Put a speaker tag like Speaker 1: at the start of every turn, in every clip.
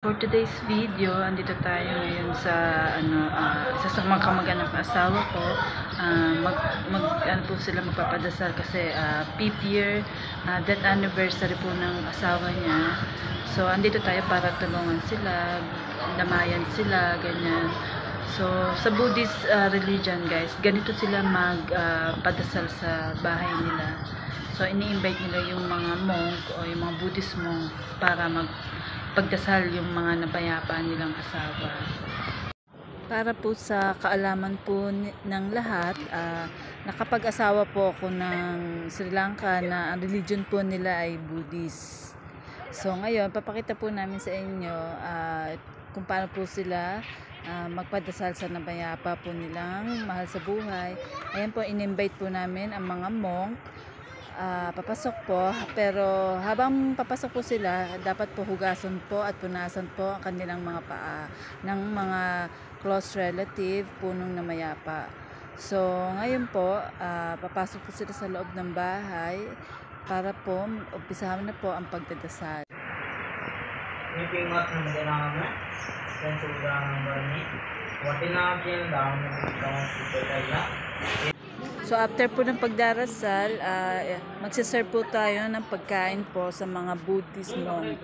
Speaker 1: For today's video, andito tayo ngayon sa isa sa mga kamag-anak na asawa ko. Po sila magpapadasal kasi 5th year death anniversary po ng asawa niya. So andito tayo para tulungan sila, damayan sila, ganyan. So sa Buddhist religion, guys, ganito sila magpadasal sa bahay nila. So ini-invite nila yung mga monk o yung mga Buddhist monk para pagdasal yung mga napayapa nilang asawa. Para po sa kaalaman po ng lahat, nakapag-asawa po ako ng Sri Lanka na ang religion po nila ay Buddhist. So ngayon, papakita po namin sa inyo kung paano po sila magpadasal sa napayapa po nilang mahal sa buhay. Ayan po, in-invite po namin ang mga monk. Papasok po, pero habang papasok po sila, dapat po hugasan po at punasan po ang kanilang mga paa ng mga close relative punong namayapa. So ngayon po, papasok po sila sa loob ng bahay para po umpisahan na po ang pagdadasal. So after po ng pagdarasal, magsiserve po tayo ng pagkain po sa mga Buddhist monk.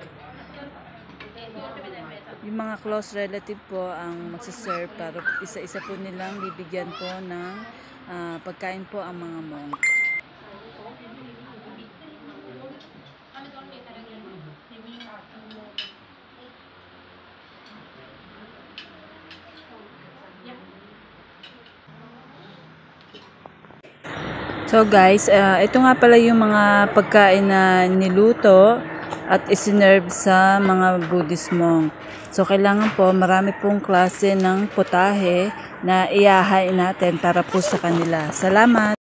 Speaker 1: Yung mga close relative po ang magsiserve para isa-isa po nilang bibigyan po ng pagkain po ang mga monk. So guys, ito nga pala yung mga pagkain na niluto at isinerve sa mga Buddhist monk. So kailangan po marami pong klase ng putahe na iyahain natin para po sa kanila. Salamat!